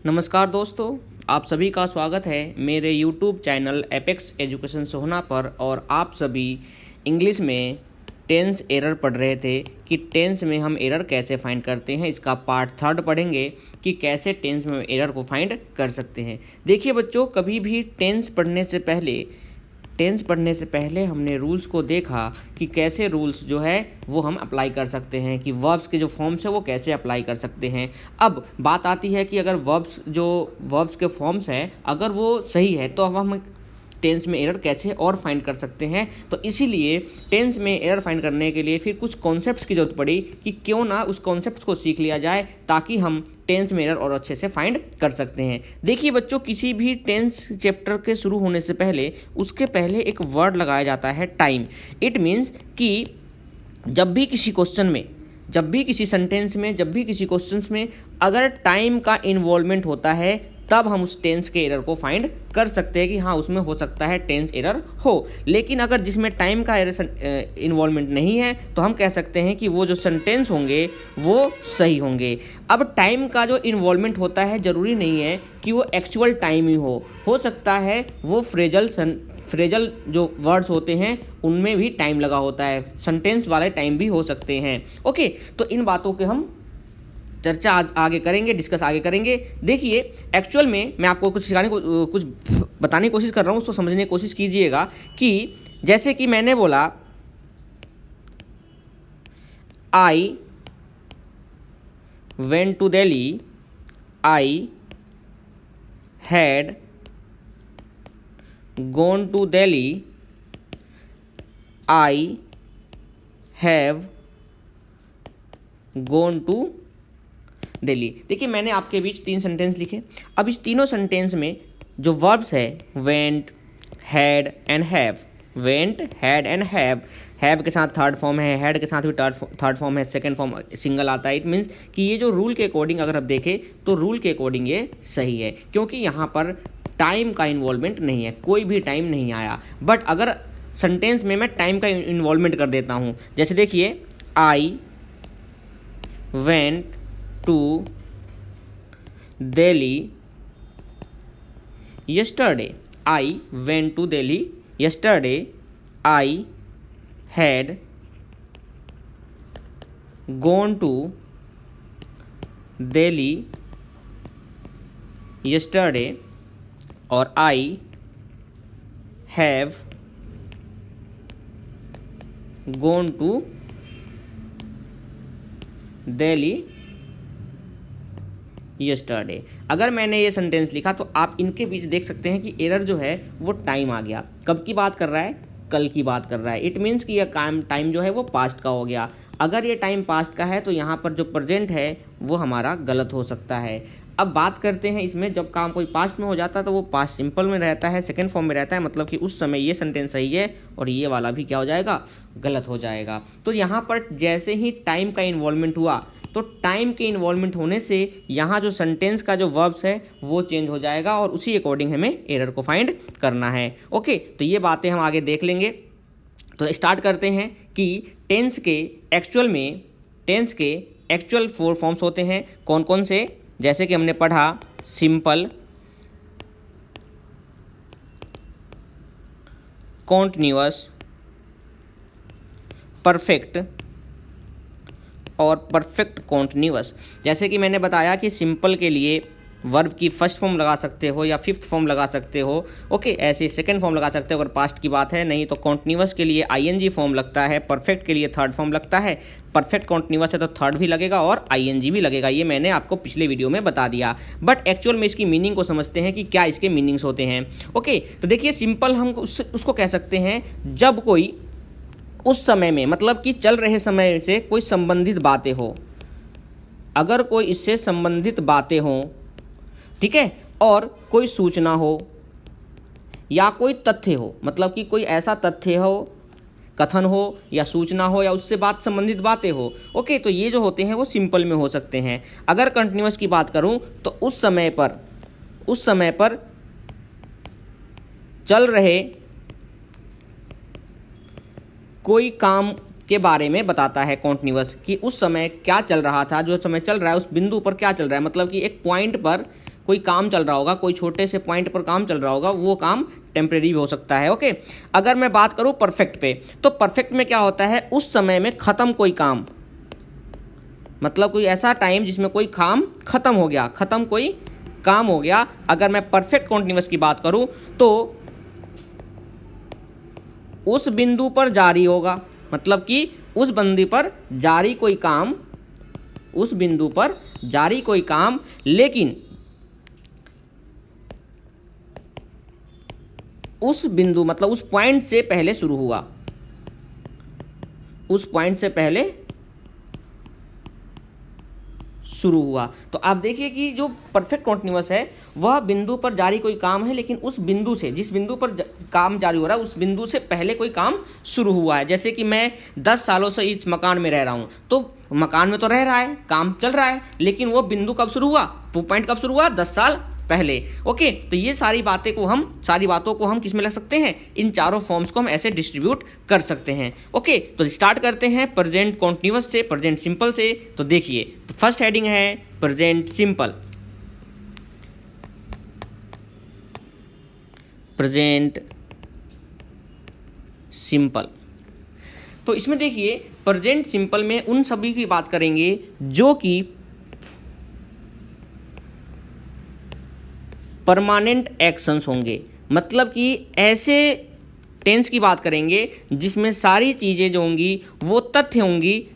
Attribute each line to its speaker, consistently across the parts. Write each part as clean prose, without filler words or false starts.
Speaker 1: नमस्कार दोस्तों, आप सभी का स्वागत है मेरे YouTube चैनल एपेक्स एजुकेशन सोहना पर। और आप सभी इंग्लिश में टेंस एरर पढ़ रहे थे कि टेंस में हम एरर कैसे फाइंड करते हैं। इसका पार्ट 3 पढ़ेंगे कि कैसे टेंस में एरर को फाइंड कर सकते हैं। देखिए बच्चों, कभी भी टेंस पढ़ने से पहले हमने रूल्स को देखा कि कैसे रूल्स जो है वो हम अप्लाई कर सकते हैं, कि वर्ब्स के जो फॉर्म्स है वो कैसे अप्लाई कर सकते हैं। अब बात आती है कि अगर वर्ब्स के फॉर्म्स हैं अगर वो सही है तो अब हम टेंस में एरर कैसे और फाइंड कर सकते हैं। तो इसीलिए टेंस में एरर फाइंड करने के लिए फिर कुछ कॉन्सेप्ट्स की जरूरत पड़ी कि क्यों ना उस कॉन्सेप्ट्स को सीख लिया जाए ताकि हम टेंस में एरर और अच्छे से फाइंड कर सकते हैं। देखिए बच्चों, किसी भी टेंस चैप्टर के शुरू होने से पहले उसके पहले एक वर्ड लगाया जाता है टाइम। इट मीन्स कि जब भी किसी क्वेश्चन में, जब भी किसी सेंटेंस में, जब भी किसी क्वेश्चंस में अगर टाइम का इन्वॉल्वमेंट होता है तब हम उस टेंस के एरर को फाइंड कर सकते हैं कि हाँ उसमें हो सकता है टेंस एरर हो। लेकिन अगर जिसमें टाइम का एरर इन्वॉल्वमेंट नहीं है तो हम कह सकते हैं कि वो जो सेंटेंस होंगे वो सही होंगे। अब टाइम का जो इन्वॉल्वमेंट होता है ज़रूरी नहीं है कि वो एक्चुअल टाइम ही हो सकता है वो फ्रेजल जो वर्ड्स होते हैं उनमें भी टाइम लगा होता है, सेंटेंस वाले टाइम भी हो सकते हैं। ओके, तो इन बातों के हम चर्चा आज आगे करेंगे, डिस्कस आगे करेंगे। देखिए एक्चुअल में मैं आपको कुछ बताने की कोशिश कर रहा हूँ, उसको समझने की कोशिश कीजिएगा कि जैसे कि मैंने बोला I went to Delhi, I had gone to Delhi, I have gone to Delhi. देखिए मैंने आपके बीच 3 सेंटेंस लिखे। अब इस तीनों सेंटेंस में जो वर्ब्स है went, had and have, went, had and have के साथ थर्ड फॉर्म है, हैड के साथ भी थर्ड फॉर्म है, सेकंड फॉर्म सिंगल आता है। इट मीन्स कि ये जो रूल के अकॉर्डिंग अगर आप देखें तो रूल के अकॉर्डिंग ये सही है क्योंकि यहाँ पर टाइम का इन्वॉल्वमेंट नहीं है, कोई भी टाइम नहीं आया। बट अगर सेंटेंस में मैं टाइम का इन्वॉल्वमेंट कर देता हूँ, जैसे देखिए I went to Delhi yesterday, I went to Delhi yesterday, I had gone to Delhi yesterday, और I have gone to Delhi yesterday. अगर मैंने ये सेंटेंस लिखा तो आप इनके बीच देख सकते हैं कि एरर जो है वो टाइम आ गया। कब की बात कर रहा है? कल की बात कर रहा है। इट मीन्स कि यह टाइम जो है वो पास्ट का हो गया। अगर ये टाइम पास्ट का है तो यहाँ पर जो प्रेजेंट है वो हमारा गलत हो सकता है। अब बात करते हैं इसमें, जब काम कोई पास्ट में हो जाता है तो वो पास्ट सिंपल में रहता है, सेकेंड फॉर्म में रहता है, मतलब कि उस समय ये सेंटेंस सही है और ये वाला भी क्या हो जाएगा? गलत हो जाएगा। तो यहाँ पर जैसे ही टाइम का इन्वॉल्वमेंट हुआ तो टाइम के इन्वॉल्वमेंट होने से यहाँ जो सेंटेंस का जो वर्ब्स है वो चेंज हो जाएगा और उसी अकॉर्डिंग हमें एरर को फाइंड करना है। ओके, तो ये बातें हम आगे देख लेंगे। तो स्टार्ट करते हैं कि टेंस के एक्चुअल 4 फॉर्म्स होते हैं। कौन कौन से? जैसे कि हमने पढ़ा सिंपल, कॉन्टिन्यूअस, परफेक्ट और परफेक्ट कॉन्टिन्यूअस। जैसे कि मैंने बताया कि सिंपल के लिए वर्ब की फर्स्ट फॉर्म लगा सकते हो या फिफ्थ फॉर्म लगा सकते हो। ओके, ऐसे सेकंड फॉर्म लगा सकते हो अगर पास्ट की बात है। नहीं तो कॉन्टिन्यूअस के लिए आईएनजी फॉर्म लगता है, परफेक्ट के लिए थर्ड फॉर्म लगता है। परफेक्ट कॉन्टिन्यूअस है तो थर्ड भी लगेगा और आईएनजी भी लगेगा। ये मैंने आपको पिछले वीडियो में बता दिया। बट एक्चुअल में इसकी मीनिंग को समझते हैं कि क्या इसके मीनिंग्स होते हैं। ओके, तो देखिए सिंपल हम उसको कह सकते हैं जब कोई उस समय में, मतलब कि चल रहे समय से कोई संबंधित बातें हो, अगर कोई इससे संबंधित बातें हों, ठीक है, और कोई सूचना हो या कोई तथ्य हो, मतलब कि कोई ऐसा तथ्य हो, कथन हो या सूचना हो या उससे बात संबंधित बातें हो। ओके, तो ये जो होते हैं वो सिंपल में हो सकते हैं। अगर कंटिन्यूअस की बात करूं तो उस समय पर चल रहे कोई काम के बारे में बताता है कॉन्टिन्यूअस, कि उस समय क्या चल रहा था, जो समय चल रहा है उस बिंदु पर क्या चल रहा है, मतलब कि एक पॉइंट पर कोई काम चल रहा होगा, कोई छोटे से पॉइंट पर काम चल रहा होगा, वो काम टेम्परेरी भी हो सकता है। ओके, अगर मैं बात करूँ परफेक्ट पे, तो परफेक्ट में क्या होता है, उस समय में ख़त्म कोई काम, मतलब कोई ऐसा टाइम जिसमें कोई काम ख़त्म हो गया, ख़त्म कोई काम हो गया। अगर मैं परफेक्ट कॉन्टिन्यूअस की बात करूँ तो उस बिंदु पर जारी होगा, मतलब कि उस बिंदु पर जारी कोई काम, उस बिंदु पर जारी कोई काम, लेकिन उस बिंदु मतलब उस पॉइंट से पहले शुरू हुआ, उस पॉइंट से पहले शुरू हुआ। तो आप देखिए कि जो परफेक्ट कॉन्टिन्यूअस है वह बिंदु पर जारी कोई काम है, लेकिन उस बिंदु से, जिस बिंदु पर काम जारी हो रहा है उस बिंदु से पहले कोई काम शुरू हुआ है। जैसे कि मैं 10 सालों से इस मकान में रह रहा हूँ, तो मकान में तो रह रहा है, काम चल रहा है, लेकिन वो बिंदु कब शुरू हुआ, वो पॉइंट कब शुरू हुआ, 10 साल पहले। ओके, तो ये सारी बातों को हम किस में लग सकते हैं, इन चारों फॉर्म्स को हम ऐसे डिस्ट्रीब्यूट कर सकते हैं। ओके, तो स्टार्ट करते हैं प्रेजेंट कॉन्टिन्यूअस से, प्रेजेंट सिंपल से। तो देखिए, तो फर्स्ट हेडिंग है प्रेजेंट सिंपल, प्रेजेंट सिंपल। तो इसमें देखिए प्रेजेंट सिंपल में उन सभी की बात करेंगे जो कि परमानेंट एक्शंस होंगे, मतलब कि ऐसे टेंस की बात करेंगे जिसमें सारी चीज़ें जो होंगी वो तथ्य होंगी,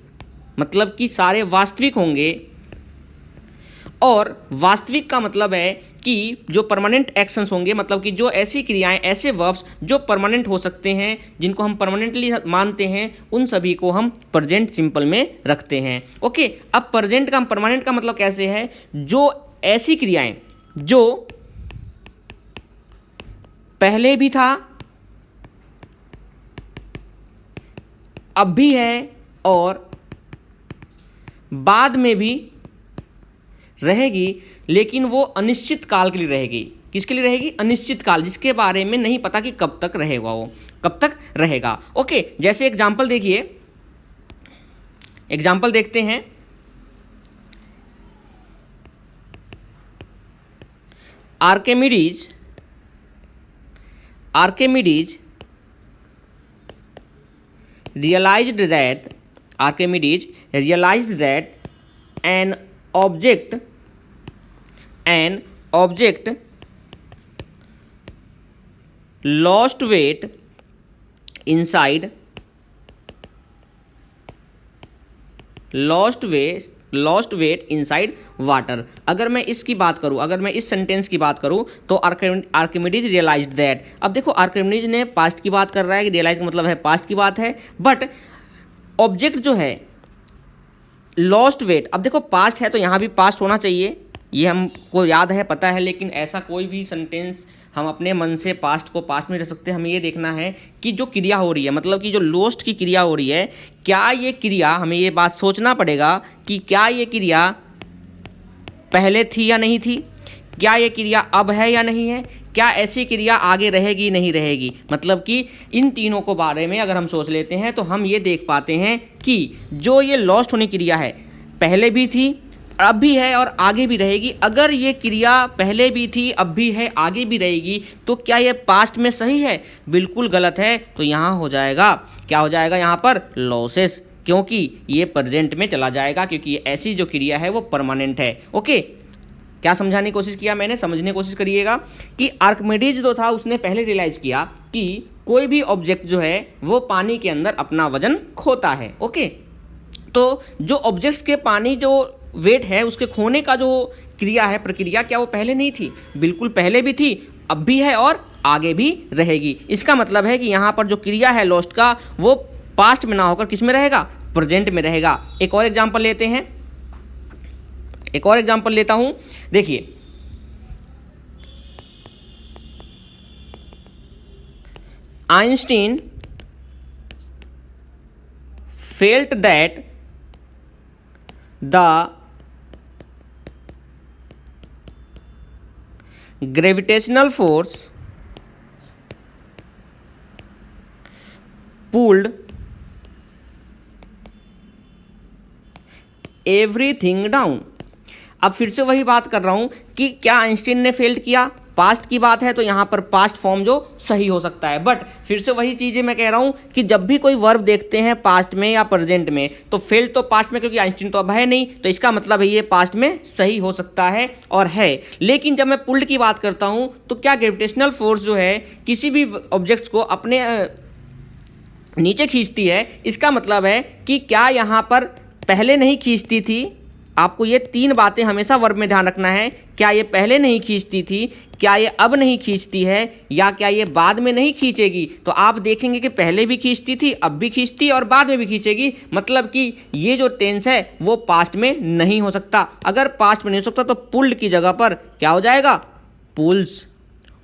Speaker 1: मतलब कि सारे वास्तविक होंगे। और वास्तविक का मतलब है कि जो परमानेंट एक्शंस होंगे, मतलब कि जो ऐसी क्रियाएं, ऐसे वर्ब्स जो परमानेंट हो सकते हैं, जिनको हम परमानेंटली मानते हैं, उन सभी को हम प्रेजेंट सिंपल में रखते हैं। ओके, अब प्रेजेंट का परमानेंट का मतलब कैसे है, जो ऐसी क्रियाएं जो पहले भी था, अब भी है और बाद में भी रहेगी, लेकिन वो अनिश्चित काल के लिए रहेगी। किसके लिए रहेगी, अनिश्चित काल, जिसके बारे में नहीं पता कि कब तक रहेगा, वो कब तक रहेगा। ओके, जैसे एग्जाम्पल देखिए, एग्जाम्पल देखते हैं। Archimedes realized that an object lost weight inside water. अगर मैं इसकी बात करूं, अगर मैं इस सेंटेंस की बात करूं, तो आर्किमिडीज रियलाइज्ड दैट। अब देखो आर्किमिडीज ने पास्ट की बात कर रहा है, कि रियलाइज का मतलब है पास्ट की बात है, बट ऑब्जेक्ट जो है लॉस्ट वेट, अब देखो पास्ट है तो यहाँ भी पास्ट होना चाहिए, ये हमको याद है, पता है, लेकिन ऐसा कोई भी सेंटेंस हम अपने मन से पास्ट को पास्ट में रख सकते हैं। हमें ये देखना है कि जो क्रिया हो रही है, मतलब कि जो लोस्ट की क्रिया हो रही है, क्या ये क्रिया, हमें ये बात सोचना पड़ेगा कि क्या ये क्रिया पहले थी या नहीं थी, क्या ये क्रिया अब है या नहीं है, क्या ऐसी क्रिया आगे रहेगी नहीं रहेगी। मतलब कि इन तीनों को बारे में अगर हम सोच लेते हैं तो हम ये देख पाते हैं कि जो ये लॉस्ट होने की क्रिया है, पहले भी थी, अब भी है और आगे भी रहेगी। अगर ये क्रिया पहले भी थी, अब भी है, आगे भी रहेगी, तो क्या ये पास्ट में सही है, बिल्कुल गलत है। तो यहाँ हो जाएगा, क्या हो जाएगा यहाँ पर, लॉसेस, क्योंकि ये प्रेजेंट में चला जाएगा, क्योंकि ऐसी जो क्रिया है वो परमानेंट है। ओके, क्या समझाने की कोशिश किया मैंने, समझने की कोशिश करिएगा कि आर्किमिडीज जो था उसने पहले रियलाइज किया कि कोई भी ऑब्जेक्ट जो है वो पानी के अंदर अपना वजन खोता है। ओके, तो जो ऑब्जेक्ट्स के पानी जो वेट है उसके खोने का जो क्रिया है, प्रक्रिया, क्या वो पहले नहीं थी, बिल्कुल पहले भी थी, अब भी है और आगे भी रहेगी। इसका मतलब है कि यहाँ पर जो क्रिया है लॉस्ट का, वो पास्ट में ना होकर किस में रहेगा, प्रेजेंट में रहेगा। एक और एग्जांपल लेते हैं, एक और एग्जांपल लेता हूं, देखिए Einstein felt that the gravitational force pulled everything down। अब फिर से वही बात कर रहा हूं कि क्या आइंस्टीन ने फेल्ड किया, पास्ट की बात है तो यहाँ पर पास्ट फॉर्म जो सही हो सकता है। बट फिर से वही चीज़ें मैं कह रहा हूँ कि जब भी कोई वर्ब देखते हैं पास्ट में या प्रेजेंट में तो फेल्ड तो पास्ट में, क्योंकि आइंस्टीन तो अब है नहीं, तो इसका मतलब है ये पास्ट में सही हो सकता है और है। लेकिन जब मैं पुल्ड की बात करता हूँ तो क्या ग्रेविटेशनल फोर्स जो है किसी भी ऑब्जेक्ट्स को अपने नीचे खींचती है, इसका मतलब है कि क्या यहाँ पर पहले नहीं खींचती थी। आपको ये तीन बातें हमेशा वर्ब में ध्यान रखना है। क्या ये पहले नहीं खींचती थी, क्या ये अब नहीं खींचती है, या क्या ये बाद में नहीं खींचेगी। तो आप देखेंगे कि पहले भी खींचती थी, अब भी खींचती और बाद में भी खींचेगी, मतलब कि ये जो टेंस है वो पास्ट में नहीं हो सकता। अगर पास्ट में नहीं हो सकता तो पुल्ड की जगह पर क्या हो जाएगा, पुल्स।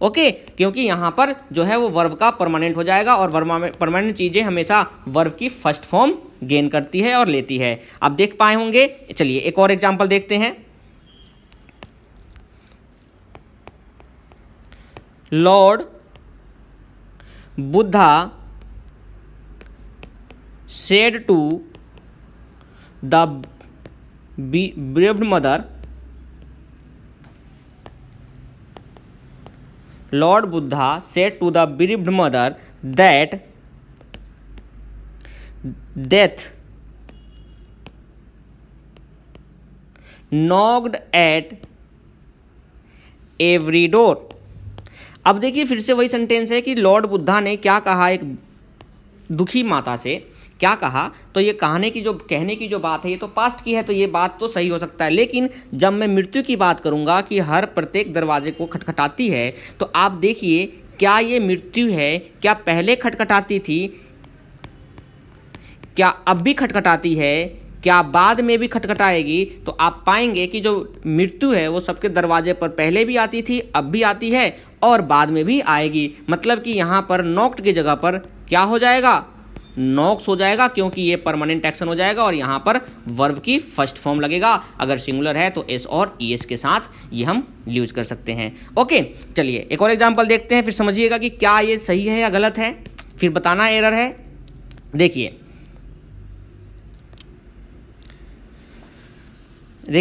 Speaker 1: ओके, क्योंकि यहाँ पर जो है वो वर्ब का परमानेंट हो जाएगा और परमानेंट चीज़ें हमेशा वर्ब की फर्स्ट फॉर्म गेन करती है और लेती है। आप देख पाए होंगे। चलिए एक और एग्जांपल देखते हैं। Lord Buddha said to the bereaved mother, Lord Buddha said to the bereaved mother that death knocked at every door। अब देखिए फिर से वही सेंटेंस है कि लॉर्ड बुद्धा ने क्या कहा एक दुखी माता से, क्या कहा। तो ये कहने की जो बात है ये तो पास्ट की है, तो ये बात तो सही हो सकता है। लेकिन जब मैं मृत्यु की बात करूंगा कि हर प्रत्येक दरवाजे को खटखटाती है, तो आप देखिए क्या ये मृत्यु है, क्या पहले खटखटाती थी, क्या अब भी खटखटाती है, क्या बाद में भी खटखटाएगी। तो आप पाएंगे कि जो मृत्यु है वो सबके दरवाजे पर पहले भी आती थी, अब भी आती है और बाद में भी आएगी। मतलब कि यहाँ पर नॉक्ड की जगह पर क्या हो जाएगा, नॉक्स हो जाएगा, क्योंकि ये परमानेंट एक्शन हो जाएगा और यहाँ पर वर्ब की फर्स्ट फॉर्म लगेगा। अगर सिंगुलर है तो एस और ईएस के साथ ये हम यूज कर सकते हैं। ओके, चलिए एक और एग्जांपल देखते हैं, फिर समझिएगा कि क्या ये सही है या गलत है, फिर बताना एरर है। देखिए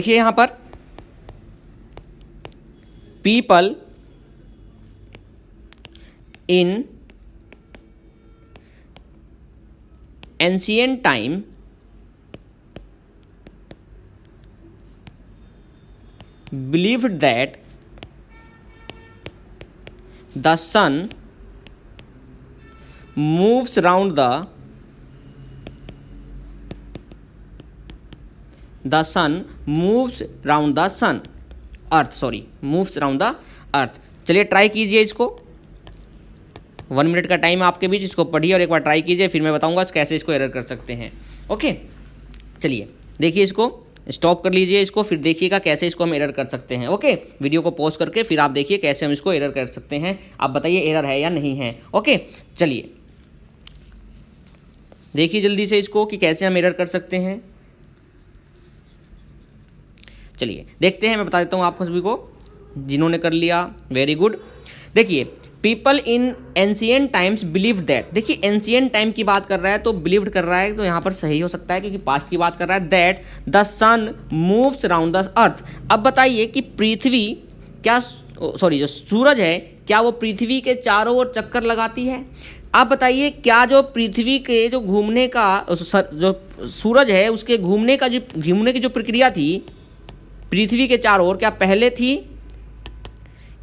Speaker 1: यहाँ पर people in ancient time believed that the sun moves round the अर्थ। चलिए ट्राई कीजिए इसको, 1 मिनट का टाइम आपके बीच, इसको पढ़िए और एक बार ट्राई कीजिए, फिर मैं बताऊंगा कैसे इसको एरर कर सकते हैं। ओके, चलिए देखिए, इसको स्टॉप कर लीजिए, इसको फिर देखिएगा कैसे इसको हम एरर कर सकते हैं। ओके, वीडियो को पॉज करके फिर आप देखिए कैसे हम इसको एरर कर सकते हैं। आप बताइए एरर है या नहीं है। ओके, चलिए देखिए जल्दी से इसको कि कैसे हम एरर कर सकते हैं। चलिए देखते हैं, मैं बता देता हूँ आप सभी को, जिन्होंने कर लिया वेरी गुड। देखिए people in ancient times believe that, देखिए एंशिएंट टाइम की बात कर रहा है तो बिलीव्ड कर रहा है, तो यहाँ पर सही हो सकता है क्योंकि पास्ट की बात कर रहा है। That the sun moves round the earth. अब बताइए कि पृथ्वी क्या, सॉरी जो सूरज है क्या वो पृथ्वी के चारों ओर चक्कर लगाती है। आप बताइए क्या जो पृथ्वी के जो घूमने का, जो सूरज है उसके घूमने की जो प्रक्रिया थी पृथ्वी के चारों ओर, क्या पहले थी,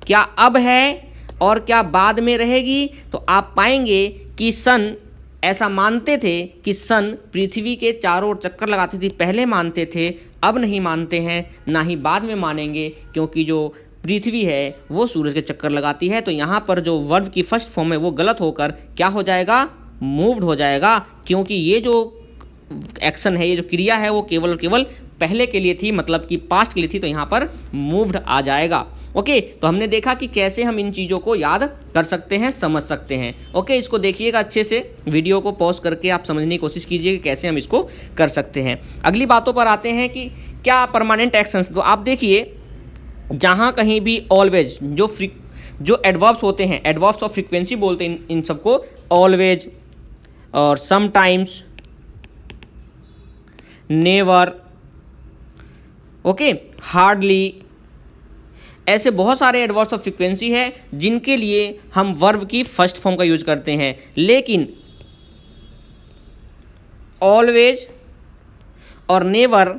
Speaker 1: क्या अब है और क्या बाद में रहेगी। तो आप पाएंगे कि सन, ऐसा मानते थे कि सन पृथ्वी के चारों ओर चक्कर लगाती थी, पहले मानते थे, अब नहीं मानते हैं, ना ही बाद में मानेंगे, क्योंकि जो पृथ्वी है वो सूरज के चक्कर लगाती है। तो यहाँ पर जो वर्ब की फर्स्ट फॉर्म है वो गलत होकर क्या हो जाएगा, मूव्ड हो जाएगा, क्योंकि ये जो एक्शन है, ये जो क्रिया है वो केवल और केवल पहले के लिए थी, मतलब कि पास्ट के लिए थी, तो यहाँ पर मूव्ड आ जाएगा। ओके, तो हमने देखा कि कैसे हम इन चीज़ों को याद कर सकते हैं, समझ सकते हैं। ओके, इसको देखिएगा अच्छे से, वीडियो को पॉज करके आप समझने की कोशिश कीजिए कि कैसे हम इसको कर सकते हैं। अगली बातों पर आते हैं कि क्या परमानेंट एक्शंस। तो आप देखिए जहाँ कहीं भी ऑलवेज जो एडवर्ब्स होते हैं, एडवर्ब्स ऑफ फ्रीक्वेंसी बोलते हैं इन सबको, ऑलवेज और समटाइम्स, नेवर, ओके, हार्डली, ऐसे बहुत सारे एडवर्ब्स ऑफ फ्रीक्वेंसी है जिनके लिए हम वर्ब की फर्स्ट फॉर्म का यूज करते हैं। लेकिन ऑलवेज और नेवर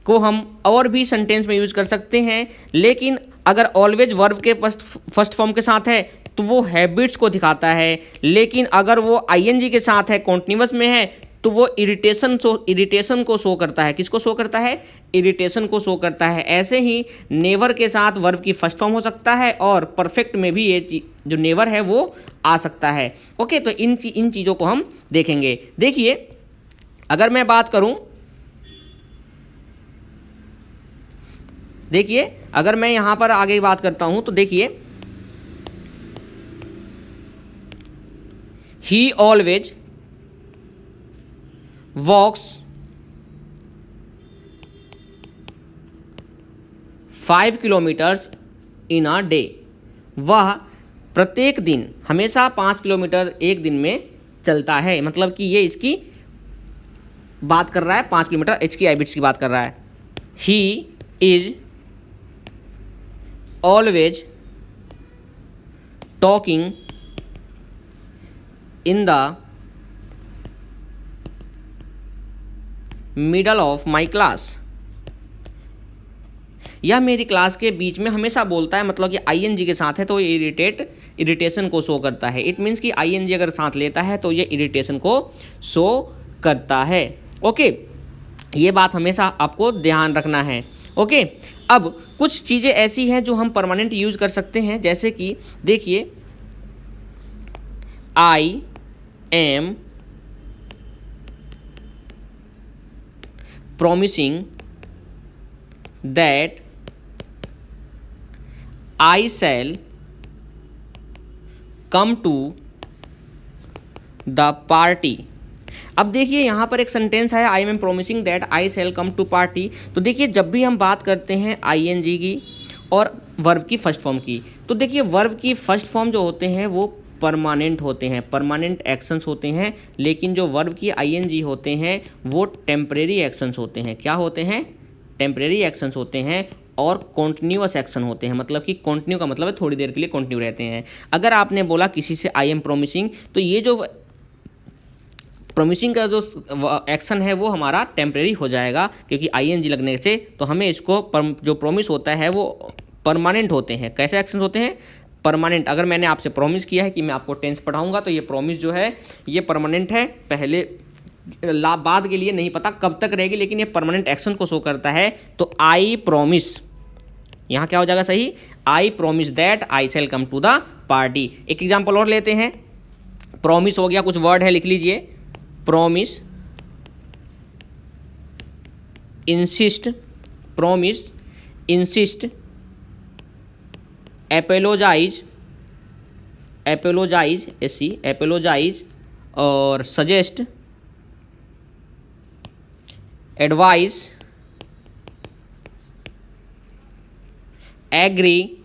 Speaker 1: को हम और भी सेंटेंस में यूज कर सकते हैं, लेकिन अगर ऑलवेज वर्ब के फर्स्ट फॉर्म के साथ है तो वो हैबिट्स को दिखाता है, लेकिन अगर वो आईएनजी के साथ है, कॉन्टिन्यूअस में है, तो वो इरिटेशन को शो करता है। किसको शो करता है? इरिटेशन को शो करता है। ऐसे ही नेवर के साथ वर्ब की फर्स्ट फॉर्म हो सकता है और परफेक्ट में भी ये जो नेवर है वो आ सकता है। ओके, तो इन चीज़ों को हम देखेंगे। देखिए, अगर मैं बात करूं, देखिए अगर मैं यहां पर आगे बात करता हूं तो देखिए, he always walks 5 kilometres in a day. वह प्रत्येक दिन हमेशा 5 किलोमीटर एक दिन में चलता है। मतलब कि ये इसकी बात कर रहा है, 5 किलोमीटर एच की हैबिट्स की बात कर रहा है। He is always talking in the middle of my class. यह मेरी क्लास के बीच में हमेशा बोलता है। मतलब कि आईएनजी के साथ है तो ये इरिटेशन को शो करता है। इट मीन्स कि आईएनजी अगर साथ लेता है तो ये इरिटेशन को शो करता है। ओके, ये बात हमेशा आपको ध्यान रखना है। ओके, अब कुछ चीज़ें ऐसी हैं जो हम परमानेंट यूज कर सकते हैं, जैसे कि देखिए, I am promising that I shall come to the party। अब देखिए यहाँ पर एक सेंटेंस है, I am promising that I shall come to party. तो देखिए, जब भी हम बात करते हैं आईएनजी की और वर्ब की फर्स्ट फॉर्म की, तो देखिए वर्ब की फर्स्ट फॉर्म जो होते हैं वो परमानेंट होते हैं, परमानेंट एक्शंस होते हैं। लेकिन जो वर्ब की आईएनजी होते हैं वो टेम्परेरी एक्शंस होते हैं। क्या होते हैं? टेम्परेरी एक्शंस होते हैं और कॉन्टिन्यूअस एक्शन होते हैं। मतलब कि कॉन्टिन्यू का मतलब है थोड़ी देर के लिए कॉन्टिन्यू रहते हैं। अगर आपने बोला किसी से आई एम प्रोमिसिंग, तो ये जो प्रोमिसिंग का जो एक्शन है वो हमारा टेम्परेरी हो जाएगा, क्योंकि आईएनजी लगने से तो हमें इसको जो प्रोमिस होता है वो परमानेंट होते हैं। कैसे एक्शन होते हैं? परमानेंट। अगर मैंने आपसे प्रॉमिस किया है कि मैं आपको टेंस पढ़ाऊंगा तो ये प्रॉमिस जो है ये परमानेंट है। पहले बाद के लिए नहीं पता कब तक रहेगी, लेकिन ये परमानेंट एक्शन को शो करता है। तो आई प्रॉमिस, यहाँ क्या हो जाएगा सही? I promise that I shall come to the party. एक एग्जाम्पल और लेते हैं। प्रॉमिस हो गया, कुछ वर्ड है लिख लीजिए। Promise, insist, promise, insist, apologise, apologise, AC apologise, और सजेस्ट, एडवाइस, एग्री,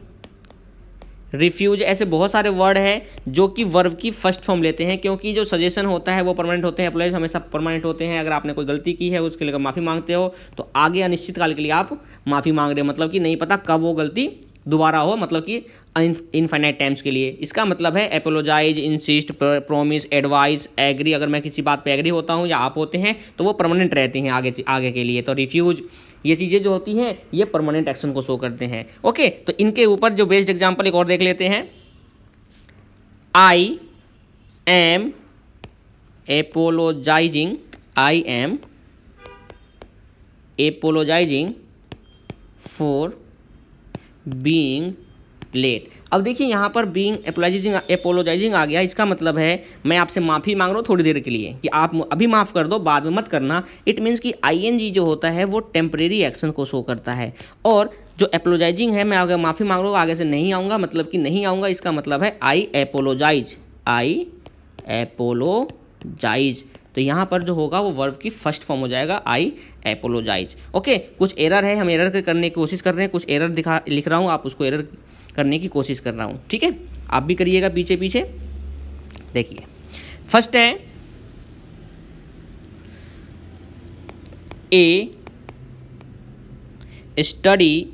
Speaker 1: रिफ्यूज। ऐसे बहुत सारे वर्ड हैं जो कि वर्ब की फर्स्ट फॉर्म लेते हैं, क्योंकि जो सजेशन होता है वो परमानेंट होते हैं, एप्लाइज हमेशा परमानेंट होते हैं। अगर आपने कोई गलती की है उसके लिए माफ़ी मांगते हो तो आगे अनिश्चित काल के लिए आप माफ़ी मांग रहे हो, मतलब कि नहीं पता कब वो गलती दोबारा हो, मतलब कि इनफाइनाइट टाइम्स के लिए। इसका मतलब है apologise, insist, promise, advice, agree. अगर मैं किसी बात पे एग्री होता हूँ या आप होते हैं तो वो परमानेंट रहते हैं आगे के लिए। तो रिफ्यूज, ये चीज़ें जो होती हैं ये परमानेंट एक्शन को शो करते हैं। ओके, तो इनके ऊपर जो बेस्ड एग्जाम्पल एक और देख लेते हैं। I am apologizing, I am apologizing for being late. अब देखिए यहाँ पर बीइंग एपोलोजाइजिंग आ गया। इसका मतलब है मैं आपसे माफ़ी मांग रहा हूँ थोड़ी देर के लिए, कि आप अभी माफ़ कर दो, बाद में मत करना। इट मीन्स कि आईएनजी जो होता है वो टेम्परेरी एक्शन को शो करता है। और जो एपोलोजाइजिंग है, मैं अगर माफ़ी मांग रहा हूँ आगे से नहीं आऊँगा, मतलब कि नहीं आऊँगा, इसका मतलब है आई एपोलोजाइज, आई एपोलोजाइज। तो यहाँ पर जो होगा वो वर्ब की फर्स्ट फॉर्म हो जाएगा, आई एपोलोजाइज। ओके, कुछ एरर है, हम एरर करने की कोशिश कर रहे हैं, कुछ एरर लिख रहा हूँ, आप उसको एरर करने की कोशिश कर रहा हूँ। ठीक है, आप भी करिएगा पीछे पीछे। देखिए, फर्स्ट है ए study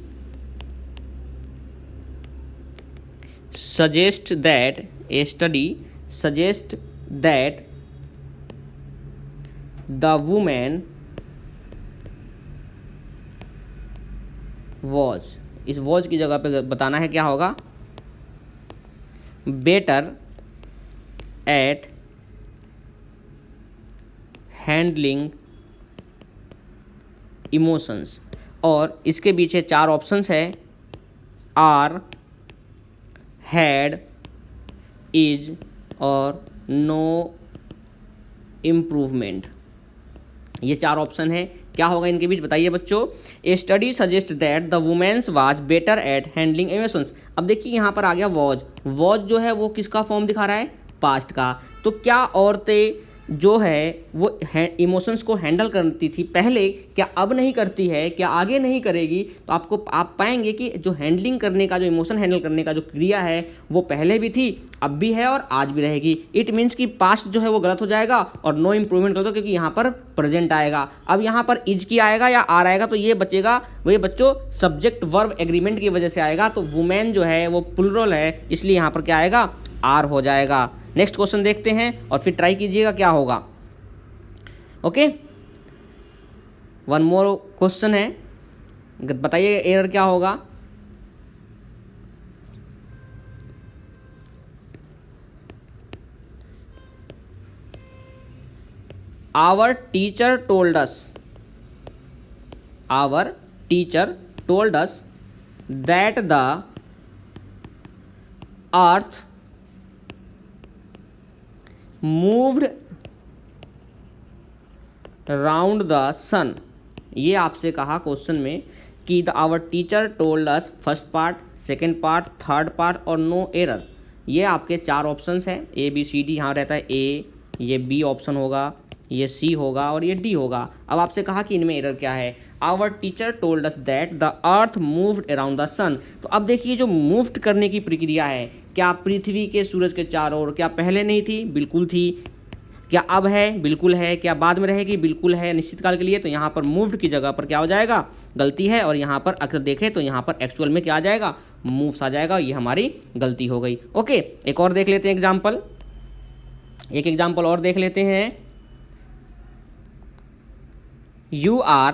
Speaker 1: suggest that a study suggests that the woman was, इस was की जगह पे बताना है क्या होगा, better at handling emotions, और इसके पीछे चार ऑप्शंस है, आर, हैड, इज और नो इम्प्रूवमेंट। ये चार ऑप्शन है, क्या होगा इनके बीच बताइए बच्चों। A study suggest that the womens was better at handling emotions. अब देखिए यहाँ पर आ गया वॉज जो है वो किसका फॉर्म दिखा रहा है, पास्ट का। तो क्या औरतें जो है वो इमोशंस को हैंडल करती थी पहले, क्या अब नहीं करती है, क्या आगे नहीं करेगी। तो आप पाएंगे कि जो हैंडलिंग करने का, जो इमोशन हैंडल करने का जो क्रिया है वो पहले भी थी, अब भी है और आज भी रहेगी। इट मीन्स कि पास्ट जो है वो गलत हो जाएगा और नो इम्प्रूवमेंट कर दो, क्योंकि यहाँ पर प्रेजेंट आएगा। अब यहाँ पर इज की आएगा या आर आएगा, तो ये बचेगा वही बच्चों सब्जेक्ट वर्ब एग्रीमेंट की वजह से आएगा। तो वुमेन जो है वो प्लुरल है, इसलिए यहाँ पर क्या आएगा, आर हो जाएगा। नेक्स्ट क्वेश्चन देखते हैं और फिर ट्राई कीजिएगा क्या होगा। ओके, वन मोर क्वेश्चन है, बताइए एरर क्या होगा। Our teacher told us that the earth moved round the sun. ये आपसे कहा क्वेश्चन में कि the our teacher told us, first part, second part, third part और नो एरर। ये आपके चार ऑप्शंस हैं, ए बी सी डी। यहाँ रहता है ए, ये बी ऑप्शन होगा, ये सी होगा और ये डी होगा। अब आपसे कहा कि इनमें एरर क्या है। Our teacher told us that the earth moved around the sun. तो अब देखिए जो मूव्ड करने की प्रक्रिया है, क्या पृथ्वी के सूरज के चारों ओर, क्या पहले नहीं थी, बिल्कुल थी। क्या अब है, बिल्कुल है। क्या बाद में रहेगी, बिल्कुल है, निश्चित काल के लिए। तो यहाँ पर मूव्ड की जगह पर क्या हो जाएगा, गलती है। और यहाँ पर अगर देखें तो यहाँ पर एक्चुअल में क्या आ जाएगा, मूव्स आ जाएगा। ये हमारी गलती हो गई। ओके, एक और देख लेते हैं एग्जाम्पल, एक एग्जाम्पल और देख लेते हैं। You are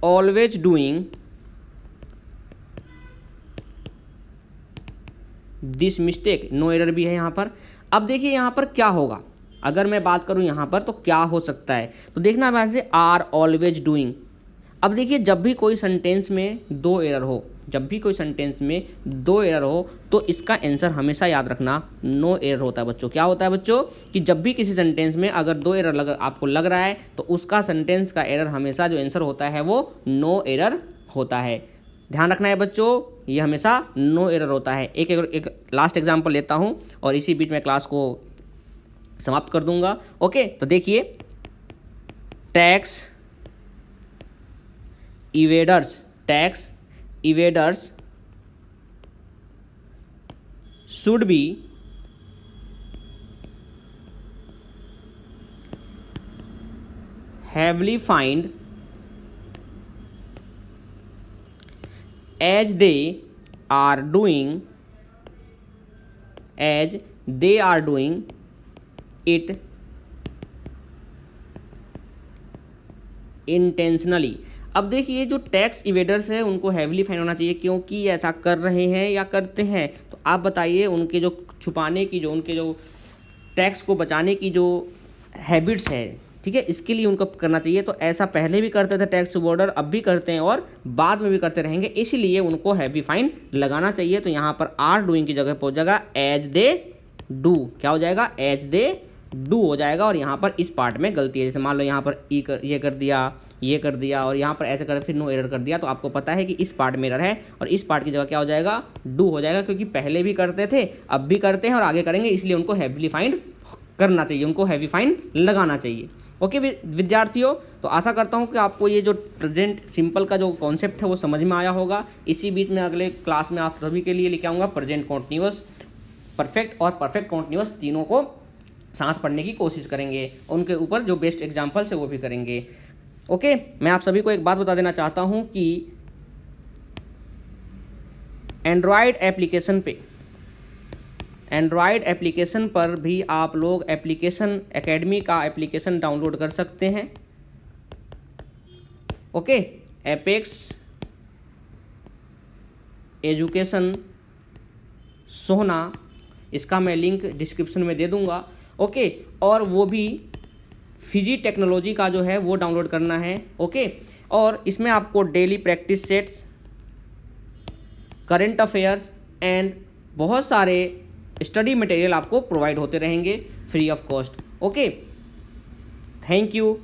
Speaker 1: always doing this mistake, no error भी है यहाँ पर। अब देखिए यहाँ पर क्या होगा, अगर मैं बात करूँ यहाँ पर तो क्या हो सकता है। तो देखना बात से आर ऑलवेज डूइंग। अब देखिए जब भी कोई सेंटेंस में दो एरर हो, जब भी कोई सेंटेंस में दो एरर हो तो इसका आंसर हमेशा याद रखना नो एरर होता है बच्चों। क्या होता है बच्चों कि जब भी किसी सेंटेंस में अगर दो एरर आपको लग रहा है तो उसका सेंटेंस का एरर हमेशा जो आंसर होता है वो नो एरर होता है। ध्यान रखना है बच्चों, ये हमेशा नो एरर होता है। एक लास्ट एग्जांपल लेता हूँ और इसी बीच में क्लास को समाप्त कर दूंगा। ओके, तो देखिए tax evaders should be heavily fined as they are doing it intentionally। अब देखिए जो टैक्स इवेडर्स है उनको हैविली फाइन होना चाहिए, क्योंकि ऐसा कर रहे हैं या करते हैं। तो आप बताइए उनके जो छुपाने की, जो उनके जो टैक्स को बचाने की जो हैबिट्स है, ठीक है, इसके लिए उनको करना चाहिए। तो ऐसा पहले भी करते थे टैक्स इवेडर, अब भी करते हैं और बाद में भी करते रहेंगे, इसीलिए उनको हैवी फाइन लगाना चाहिए। तो यहाँ पर आर डूइंग की जगह पहुँच जाएगा एज दे डू। क्या हो जाएगा, एज दे डू हो जाएगा। और यहाँ पर इस पार्ट में गलती है, जैसे मान लो यहाँ पर ये कर दिया और यहाँ पर ऐसे कर फिर नो एरर कर दिया, तो आपको पता है कि इस पार्ट में एरर है और इस पार्ट की जगह क्या हो जाएगा, डू हो जाएगा, क्योंकि पहले भी करते थे, अब भी करते हैं और आगे करेंगे, इसलिए उनको हैवीली फाइन करना चाहिए, उनको हैवी फाइन लगाना चाहिए। ओके विद्यार्थियों, तो आशा करता हूँ कि आपको ये जो प्रेजेंट सिंपल का जो कॉन्सेप्ट है वो समझ में आया होगा। इसी बीच में अगले क्लास में आप सभी के लिए लेके आऊँगा प्रेजेंट कॉन्टिन्यूअस, परफेक्ट और परफेक्ट कॉन्टिन्यूअस तीनों को साथ पढ़ने की कोशिश करेंगे, उनके ऊपर जो बेस्ट एग्जाम्पल्स है वो भी करेंगे। ओके, मैं आप सभी को एक बात बता देना चाहता हूँ कि एंड्रॉयड एप्लीकेशन पर भी आप लोग एप्लीकेशन एकेडमी का एप्लीकेशन डाउनलोड कर सकते हैं। ओके, एपेक्स एजुकेशन सोहना, इसका मैं लिंक डिस्क्रिप्शन में दे दूंगा। ओके, और वो भी फिजी टेक्नोलॉजी का जो है वो डाउनलोड करना है। ओके, और इसमें आपको daily practice sets, current affairs and बहुत सारे स्टडी मटेरियल आपको प्रोवाइड होते रहेंगे free of cost. Okay, thank you.